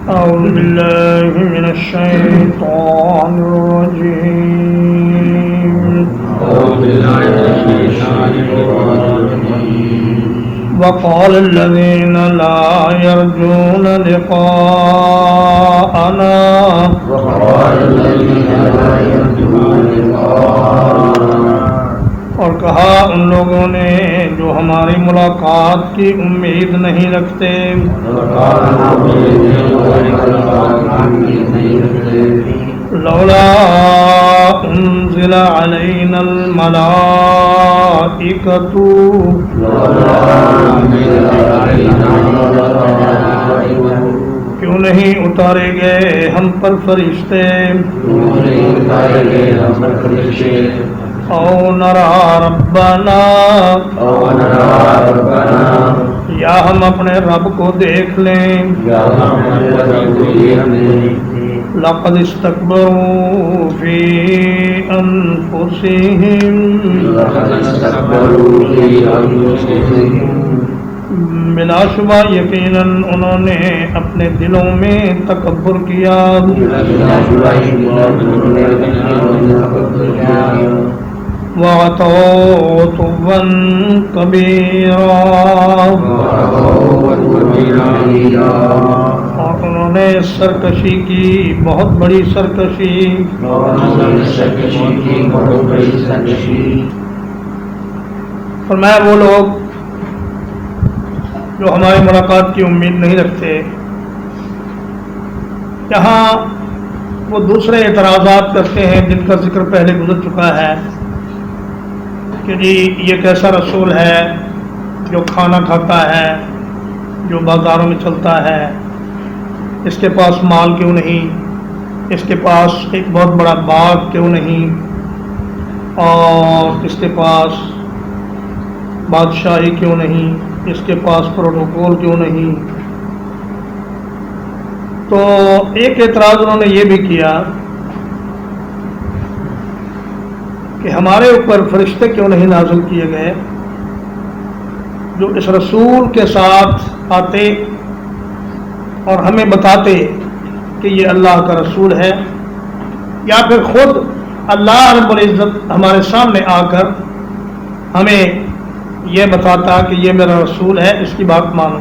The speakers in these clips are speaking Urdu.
أعوذ بالله من الشيطان الرجيم وقال الذين لا يرجون لقاءنا اور کہا ان لوگوں نے جو ہماری ملاقات کی امید نہیں رکھتے لولا انزل علینا الملائکۃ کیوں نہیں اتارے گئے ہم پر فرشتے او نرا ربنا یا ہم اپنے رب کو دیکھ لیں لقد استكبروا في أنفسهم بلا شبہ یقیناً انہوں نے اپنے دلوں میں تکبر کیا وَعَتَوْا عُتُوًّا كَبِيرًا اور انہوں نے سرکشی کی بہت بڑی سرکشی فرمایا وہ لوگ جو ہماری ملاقات کی امید نہیں رکھتے یہاں وہ دوسرے اعتراضات کرتے ہیں جن کا ذکر پہلے گزر چکا ہے کہ جی یہ کیسا رسول ہے جو کھانا کھاتا ہے جو بازاروں میں چلتا ہے اس کے پاس مال کیوں نہیں اس کے پاس ایک بہت بڑا باغ کیوں نہیں اور اس کے پاس بادشاہی کیوں نہیں اس کے پاس پروٹوکول کیوں نہیں تو ایک اعتراض انہوں نے یہ بھی کیا کہ ہمارے اوپر فرشتے کیوں نہیں نازل کیے گئے جو اس رسول کے ساتھ آتے اور ہمیں بتاتے کہ یہ اللہ کا رسول ہے یا پھر خود اللہ رب العزت ہمارے سامنے آ کر ہمیں یہ بتاتا کہ یہ میرا رسول ہے اس کی بات مانو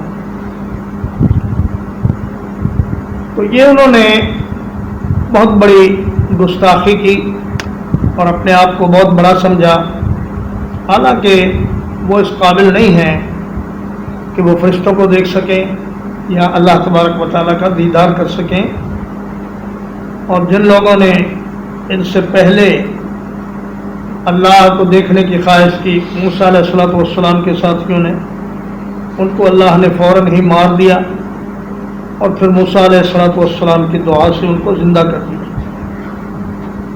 تو یہ انہوں نے بہت بڑی گستاخی کی اور اپنے آپ کو بہت بڑا سمجھا حالانکہ وہ اس قابل نہیں ہیں کہ وہ فرشتوں کو دیکھ سکیں یا اللہ تبارک و تعالیٰ کا دیدار کر سکیں اور جن لوگوں نے ان سے پہلے اللہ کو دیکھنے کی خواہش کی موسیٰ علیہ السلام کے ساتھیوں نے ان کو اللہ نے فوراً ہی مار دیا اور پھر موسیٰ علیہ السلام کی دعا سے ان کو زندہ کر دیا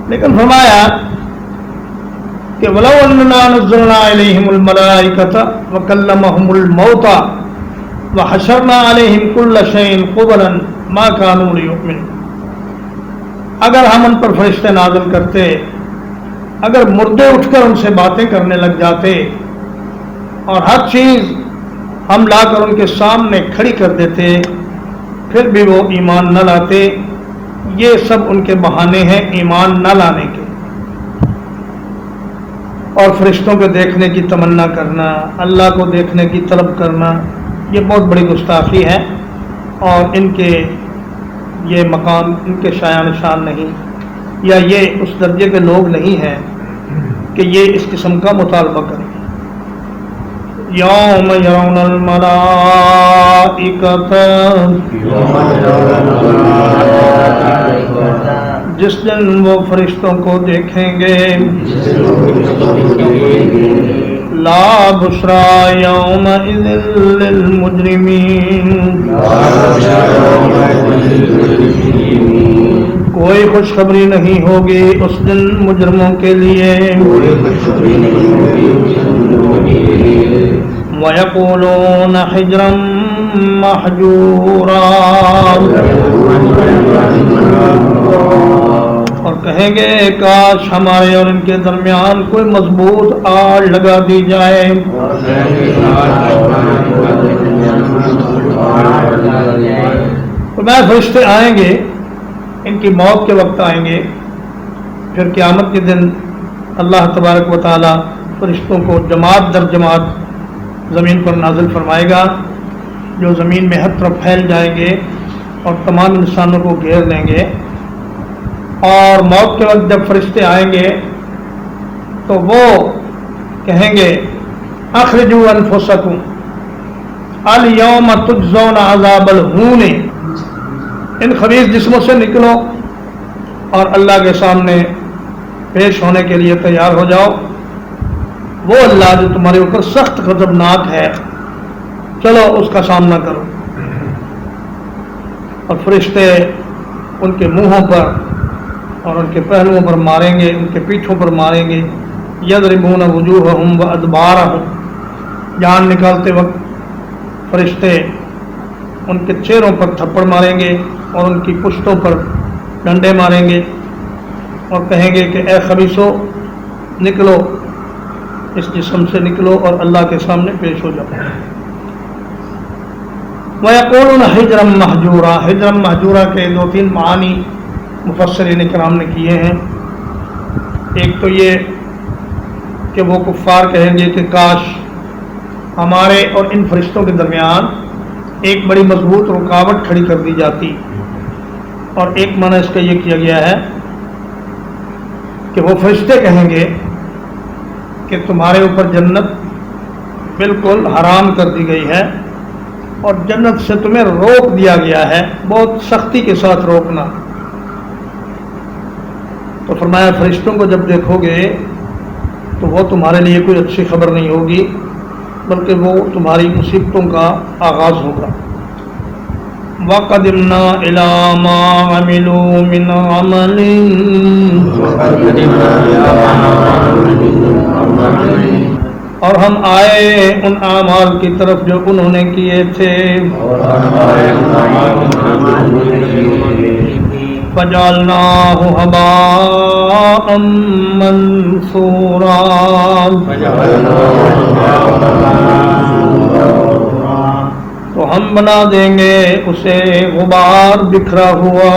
لیکن فرمایا کہ وَلَوْ أَنَّنَا نَزَّلْنَا عَلَيْهِمُ الْمَلَائِكَةَ وَكَلَّمَهُمُ الْمَوْتَى وَحَشَرْنَا عَلَيْهِمْ كُلَّ شَيْءٍ قُبُلًا مَا كَانُوا لِيُؤْمِنُوا اگر ہم ان پر فرشتے نازل کرتے اگر مردے اٹھ کر ان سے باتیں کرنے لگ جاتے اور ہر چیز ہم لا کر ان کے سامنے کھڑی کر دیتے پھر بھی وہ ایمان نہ لاتے یہ سب ان کے بہانے ہیں ایمان نہ لانے کے اور فرشتوں کو دیکھنے کی تمنا کرنا اللہ کو دیکھنے کی طلب کرنا یہ بہت بڑی گستاخی ہے اور ان کے یہ مقام ان کے شایان نشان نہیں یا یہ اس درجے کے لوگ نہیں ہیں کہ یہ اس قسم کا مطالبہ کریں یوم یرون الملائکۃ جس دن وہ فرشتوں کو دیکھیں گے لا بشرا یومئذ للمجرمین کوئی خوشخبری نہیں ہوگی اس دن مجرموں کے لیے وَيَقُولُونَ حِجْرًا مَحْجُورًا اور کہیں گے کاش ہمارے اور ان کے درمیان کوئی مضبوط آڑ لگا دی جائے تو میں فرشتے آئیں گے، ان کی موت کے وقت آئیں گے، پھر قیامت کے دن اللہ تبارک و تعالی فرشتوں کو جماعت در جماعت زمین پر نازل فرمائے گا، جو زمین میں ہر طرف پھیل جائیں گے اور تمام انسانوں کو گھیر لیں گے۔ اور موت کے وقت جب فرشتے آئیں گے تو وہ کہیں گے اخرجوا انفسکم الیوم تجزون عذاب الہون، ان خبیث جسموں سے نکلو اور اللہ کے سامنے پیش ہونے کے لیے تیار ہو جاؤ، وہ اللہ جو تمہارے اوپر سخت غضبناک ہے، چلو اس کا سامنا کرو۔ اور فرشتے ان کے منہوں پر اور ان کے پہلوؤں پر ماریں گے، ان کے پیٹھوں پر ماریں گے، یضربون وجوہہم وادبارہم، جان نکالتے وقت فرشتے ان کے چہروں پر تھپڑ ماریں گے اور ان کی پشتوں پر ڈنڈے ماریں گے اور کہیں گے کہ اے خبیثو نکلو، اس جسم سے نکلو اور اللہ کے سامنے پیش ہو جاؤ۔ وَيَقُولُونَ حِجْرًا مَحْجُورًا، حِجْرًا مَحْجُورًا کے 2-3 معانی مفسرین کرام نے کیے ہیں۔ ایک تو یہ کہ وہ کفار کہیں گے کہ کاش ہمارے اور ان فرشتوں کے درمیان ایک بڑی مضبوط رکاوٹ کھڑی کر دی جاتی، اور ایک معنی اس کا یہ کیا گیا ہے کہ وہ فرشتے کہیں گے کہ تمہارے اوپر جنت بالکل حرام کر دی گئی ہے اور جنت سے تمہیں روک دیا گیا ہے، بہت سختی کے ساتھ روکنا۔ تو فرمایا فرشتوں کو جب دیکھو گے تو وہ تمہارے لیے کوئی اچھی خبر نہیں ہوگی، بلکہ وہ تمہاری مصیبتوں کا آغاز ہوگا۔ وَقَدِمْنَا إِلَىٰ مَا عَمِلُوا مِنْ عَمَلٍ، اور ہم آئے ان اعمال کی طرف جو انہوں نے کیے تھے، فَجَعَلْنَاهُ هَبَاءً مَّنثُورًا، تو ہم بنا دیں گے اسے غبار بکھرا ہوا۔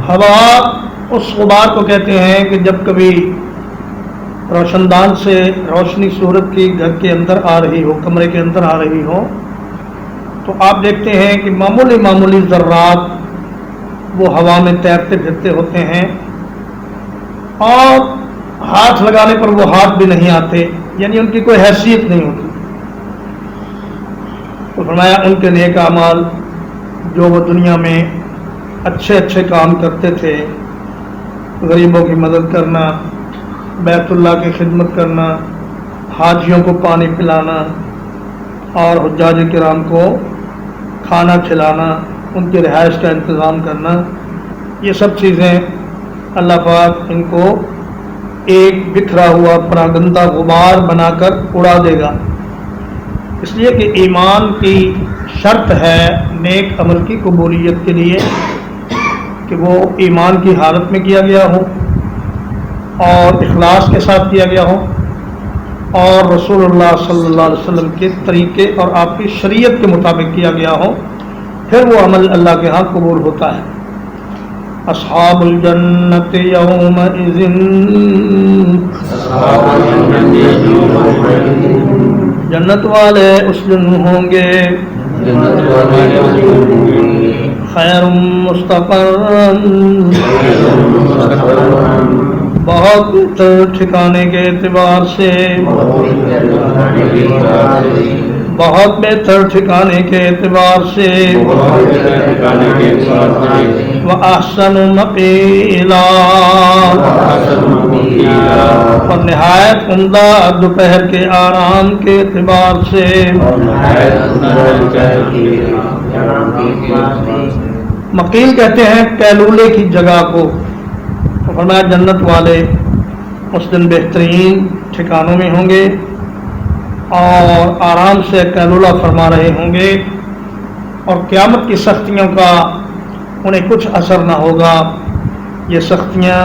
ہوا اس غبار کو کہتے ہیں کہ جب کبھی روشن دان سے روشنی سورج کی گھر کے اندر آ رہی ہو، کمرے کے اندر آ رہی ہو، تو آپ دیکھتے ہیں کہ معمولی معمولی ذرات وہ ہوا میں تیرتے پھرتے ہوتے ہیں اور ہاتھ لگانے پر وہ ہاتھ بھی نہیں آتے، یعنی ان کی کوئی حیثیت نہیں ہوتی۔ تو فرمایا ان کے نیک اعمال جو وہ دنیا میں اچھے اچھے کام کرتے تھے، غریبوں کی مدد کرنا، بیت اللہ کی خدمت کرنا، حاجیوں کو پانی پلانا اور حجاج کرام کو کھانا کھلانا، ان کی رہائش کا انتظام کرنا، یہ سب چیزیں اللہ پاک ان کو ایک بکھرا ہوا پراگندہ غبار بنا کر اڑا دے گا، اس لیے کہ ایمان کی شرط ہے نیک عمل کی قبولیت کے لیے کہ وہ ایمان کی حالت میں کیا گیا ہو اور اخلاص کے ساتھ کیا گیا ہو اور رسول اللہ صلی اللہ علیہ وسلم کے طریقے اور آپ کی شریعت کے مطابق کیا گیا ہو، پھر وہ عمل اللہ کے ہاں قبول ہوتا ہے۔ اصحاب الجنت یومئذ، جنت والے اس دن ہوں گے، خیر مستقرا، بہت بہتر ٹھکانے کے اعتبار سے، بہت بہتر ٹھکانے کے اعتبار سے، وَأَحْسَنُ مَقِيلًا، اور نہایت عمدہ دوپہر کے آرام کے اعتبار سے۔ مقیل کہتے ہیں کیلولے کی جگہ کو، تو فرمایا جنت والے اس دن بہترین ٹھکانوں میں ہوں گے اور آرام سے کیلولہ فرما رہے ہوں گے، اور قیامت کی سختیوں کا انہیں کچھ اثر نہ ہوگا۔ یہ سختیاں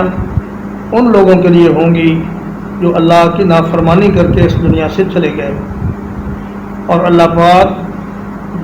ان لوگوں کے لیے ہوں گی جو اللہ کی نافرمانی کر کے اس دنیا سے چلے گئے، اور اللہ پاک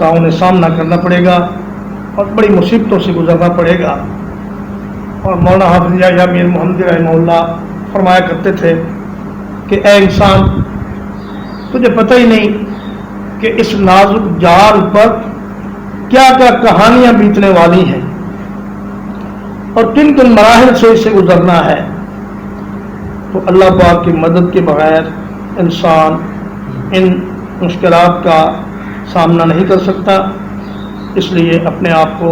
کا انہیں سامنا کرنا پڑے گا اور بڑی مصیبتوں سے گزرنا پڑے گا۔ اور مولانا حافظ یحییٰ میر محمدی رحمہ اللہ فرمایا کرتے تھے کہ اے انسان، تجھے پتہ ہی نہیں کہ اس نازک جال پر کیا کیا کہانیاں بیتنے والی ہیں اور کن کن مراحل سے اسے گزرنا ہے۔ تو اللہ پاک کی مدد کے بغیر انسان ان مشکلات کا سامنا نہیں کر سکتا۔ اس لیے اپنے آپ کو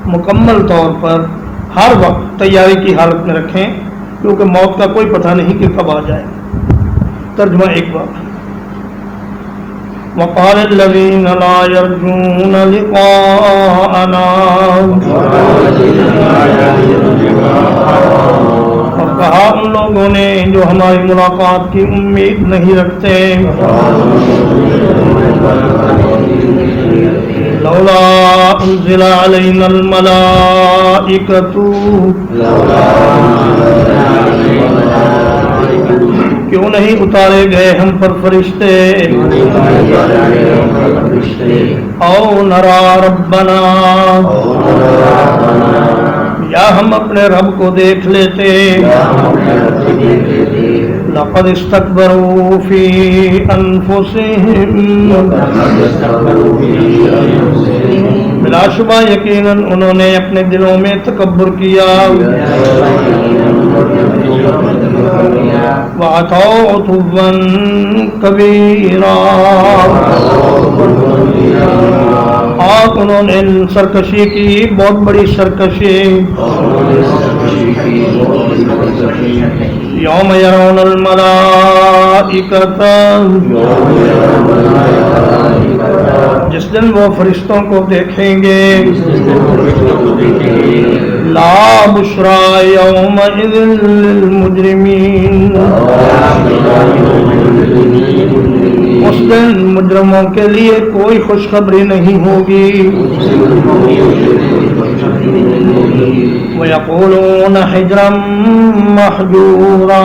مکمل طور پر ہر وقت تیاری کی حالت میں رکھیں، کیونکہ موت کا کوئی پتہ نہیں کہ کب آ جائے۔ ترجمہ ایک بار۔ وقال الذين لا يرجون لقاءنا، اور کہا ان لوگوں نے جو ہماری ملاقات کی امید نہیں رکھتے، لولا انزل علینا الملائکۃ، کیوں نہیں اتارے گئے ہم پر فرشتے، او نرا ربنا، یا ہم اپنے رب کو دیکھ لیتے، لقد استکبروا فی انفسہم، بلا شبہ یقیناً انہوں نے اپنے دلوں میں تکبر کیا، وَعَتَوْا عُتُوًّا كَبِيرًا، اور انہوں نے سرکشی کی بہت بڑی سرکشی، یوم یرون الملائکۃ، جس دن وہ فرشتوں کو دیکھیں گے، لا بشرى یومئذ للمجرمین، اس دن مجرموں کے لیے کوئی خوشخبری نہیں ہوگی، وَيَقُولُونَ حِجْرًا مَحْجُورًا،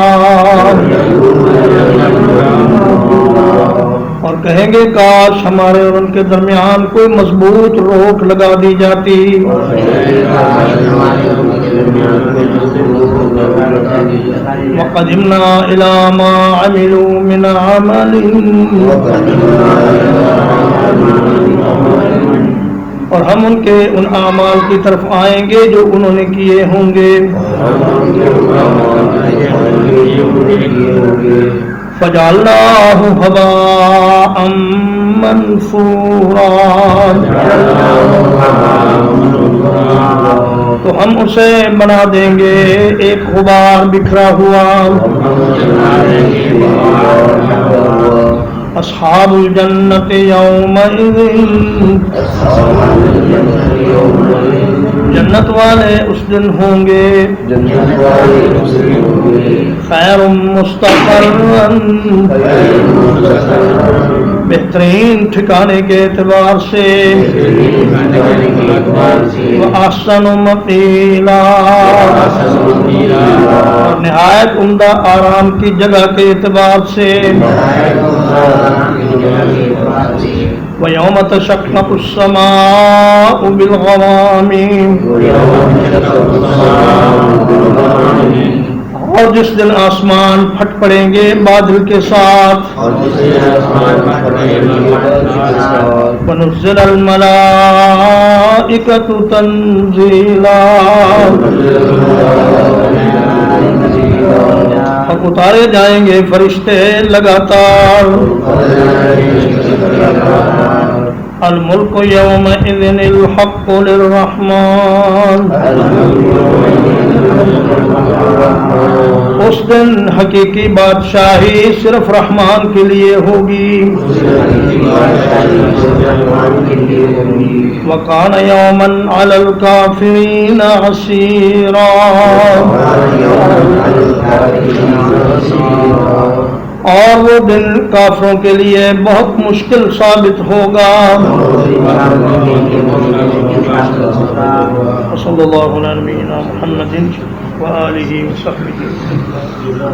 اور کہیں گے کاش ہمارے اور ان کے درمیان کوئی مضبوط روک لگا دی جاتی، وَقَدِمْنَا إِلَى مَا عَمِلُوا مِنْ عَمَلٍ، اور ہم ان کے ان اعمال کی طرف آئیں گے جو انہوں نے کیے ہوں گے، فَجَعَلْنَاهُ هَبَاءً مَنْثُورًا، تو ہم اسے بنا دیں گے ایک غبار بکھرا ہوا، اصحاب الجنت یومئذ، جنت والے اس دن ہوں گے، خیر مستقرا، بہترین ٹھکانے کے اعتبار سے، وَأَحْسَنُ مَقِيلًا، اور نہایت عمدہ آرام کی جگہ کے اعتبار سے، وَيَوْمَ تَشَقَّقُ السَّمَاءُ بِالْغَمَامِ، اور جس دن آسمان پھٹ پڑیں گے بادل کے ساتھ، وَنُزِّلَ الْمَلَائِكَةُ تَنزِيلًا، اور اتارے جائیں گے فرشتے لگاتار، الملک یومئذ الحق للرحمن، اس دن حقیقی بادشاہی صرف رحمان کے لیے ہوگی، وَكَانَ يَوْمًا عَلَى الْكَافِرِينَ عَسِيرًا، اور وہ دن کافروں کے لیے بہت مشکل ثابت ہوگا۔ صلی اللہ علیہ وسلم محمد وآلہ وصحبہ۔